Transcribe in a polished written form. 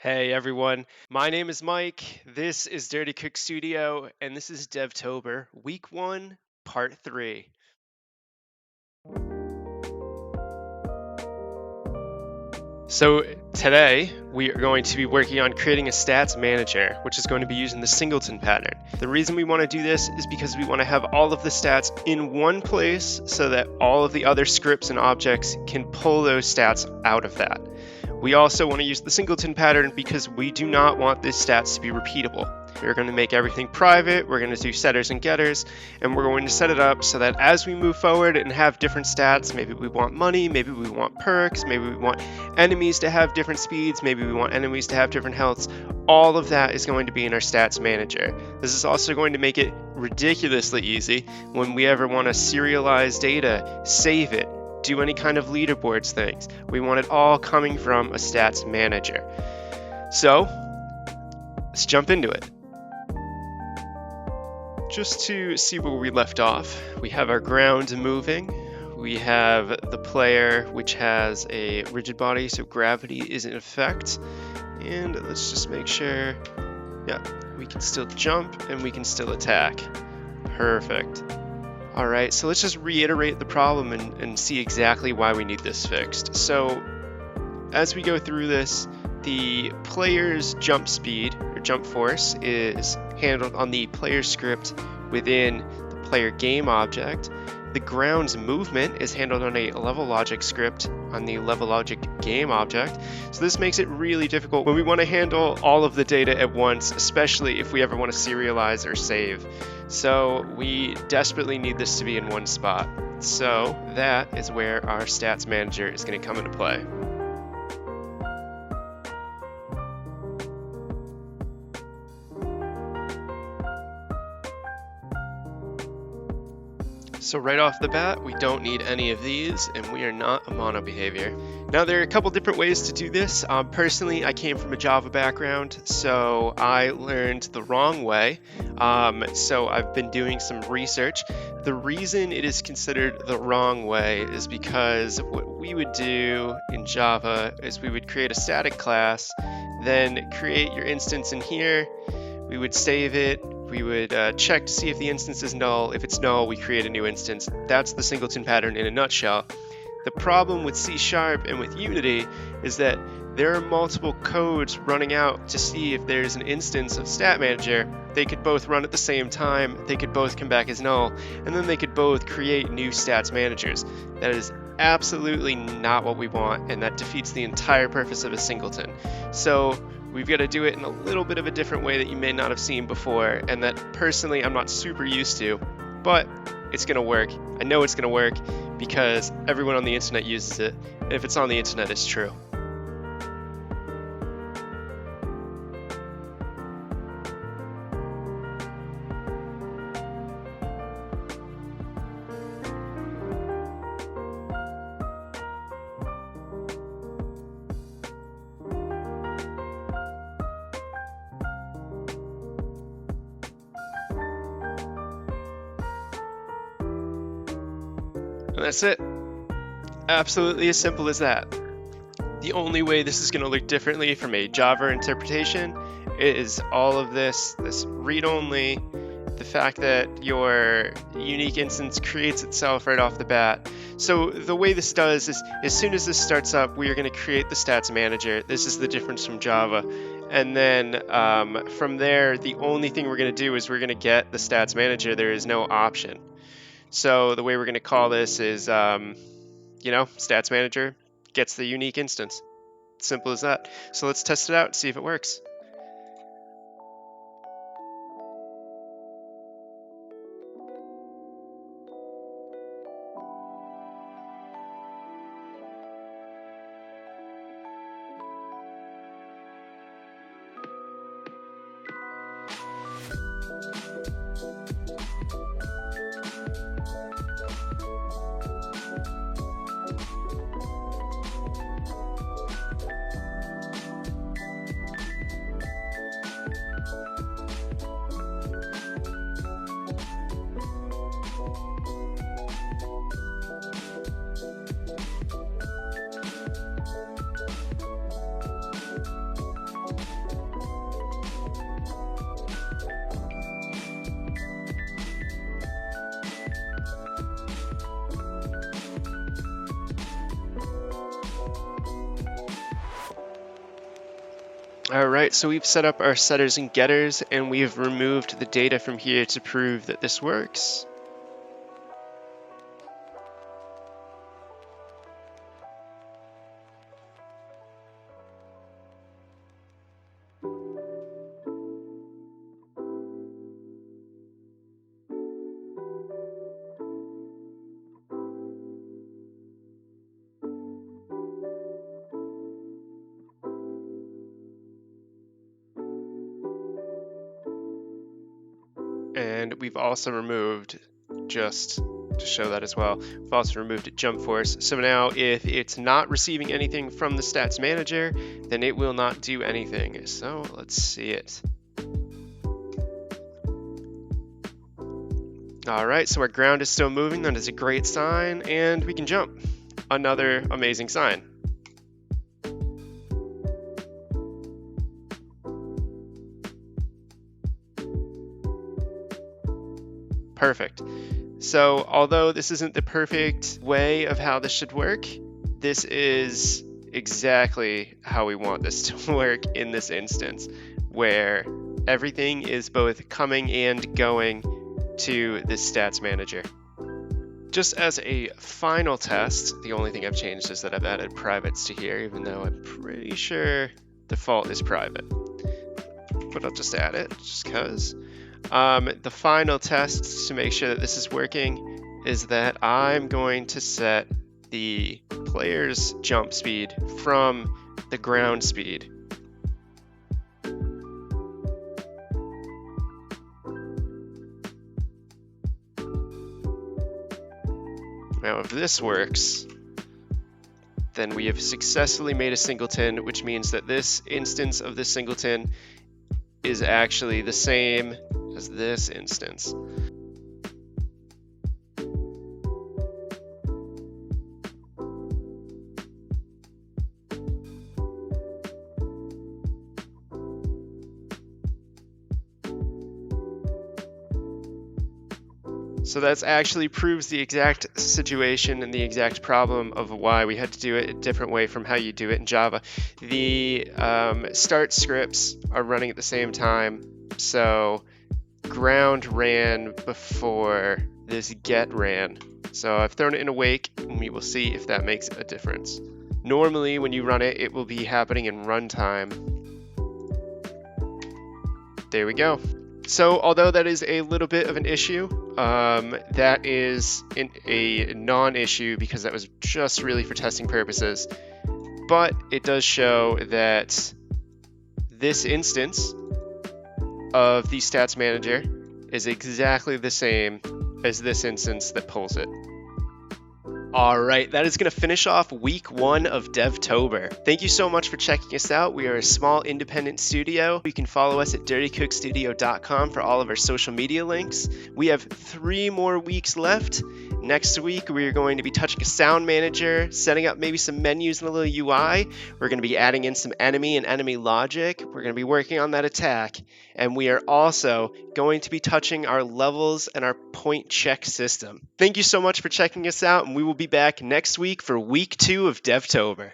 Hey everyone, my name is Mike. This is Dirty Cook Studio, and this is Devtober, Week 1, Part 3. So today we are going to be working on creating a stats manager, which is going to be using the singleton pattern. The reason we want to do this is because we want to have all of the stats in one place so that all of the other scripts and objects can pull those stats out of that. We also want to use the singleton pattern because we do not want these stats to be repeatable. We're going to make everything private, we're going to do setters and getters, and we're going to set it up so that as we move forward and have different stats, maybe we want money, maybe we want perks, maybe we want enemies to have different speeds, maybe we want enemies to have different healths, all of that is going to be in our stats manager. This is also going to make it ridiculously easy when we ever want to serialize data, save it, do any kind of leaderboards things. We want it all coming from a stats manager. So let's jump into it. Just to see where we left off, we have our ground moving. We have the player, which has a rigid body, so gravity is in effect. And let's just make sure, yeah, we can still jump and we can still attack. Perfect. All right, so let's just reiterate the problem and see exactly why we need this fixed. So as we go through this, the player's jump speed or jump force is handled on the player script within the player game object. The ground's movement is handled on a level logic script on the level logic game object. So this makes it really difficult when we want to handle all of the data at once, especially if we ever want to serialize or save. So we desperately need this to be in one spot. So that is where our stats manager is going to come into play. So right off the bat, we don't need any of these, and we are not a mono behavior. Now there are a couple different ways to do this. Personally, I came from a Java background, so I learned the wrong way. So I've been doing some research. The reason it is considered the wrong way is because what we would do in Java is we would create a static class, then create your instance in here, we would save it, we would check to see if the instance is null. If it's null, we create a new instance. That's the singleton pattern in a nutshell. The problem with C# and with Unity is that there are multiple codes running out to see if there's an instance of Stat Manager. They could both run at the same time, they could both come back as null, and then they could both create new stats managers. That is absolutely not what we want, and that defeats the entire purpose of a singleton. So we've got to do it in a little bit of a different way that you may not have seen before, and that personally I'm not super used to, but it's going to work. I know it's going to work because everyone on the internet uses it, and if it's on the internet, it's true. And that's it. Absolutely as simple as that. The only way this is going to look differently from a Java interpretation is all of this read-only, the fact that your unique instance creates itself right off the bat. So the way this does is, as soon as this starts up, we are going to create the stats manager. This is the difference from Java. And then from there, the only thing we're going to do is we're going to get the stats manager. There is no option. So the way we're going to call this is, stats manager gets the unique instance. Simple as that. So let's test it out and see if it works. All right, so we've set up our setters and getters, and we've removed the data from here to prove that this works. And we've also removed, just to show that as well, we've also removed jump force. So now if it's not receiving anything from the stats manager, then it will not do anything. So let's see it. All right, so our ground is still moving. That is a great sign, and we can jump. Another amazing sign. Perfect. So although this isn't the perfect way of how this should work, this is exactly how we want this to work in this instance, where everything is both coming and going to this stats manager. Just as a final test, the only thing I've changed is that I've added privates to here, even though I'm pretty sure default is private. But I'll just add it just because. The final test to make sure that this is working is that I'm going to set the player's jump speed from the ground speed. Now, if this works, then we have successfully made a singleton, which means that this instance of this singleton is actually the same as this instance. So that actually proves the exact situation and the exact problem of why we had to do it a different way from how you do it in Java. The start scripts are running at the same time, so ground ran before this get ran. So I've thrown it in awake, and we will see if that makes a difference. Normally, when you run it, it will be happening in runtime. There we go. So although that is a little bit of an issue, that is a non-issue because that was just really for testing purposes. But it does show that this instance of the stats manager is exactly the same as this instance that pulls it. All right, that is going to finish off week 1 of Devtober. Thank you so much for checking us out. We are a small independent studio. You can follow us at dirtycookstudio.com for all of our social media links. We have 3 more weeks left. Next week, we are going to be touching a sound manager, setting up maybe some menus and a little UI. We're going to be adding in some enemy and enemy logic. We're going to be working on that attack. And we are also going to be touching our levels and our point check system. Thank you so much for checking us out, and we will be back next week for week 2 of Devtober.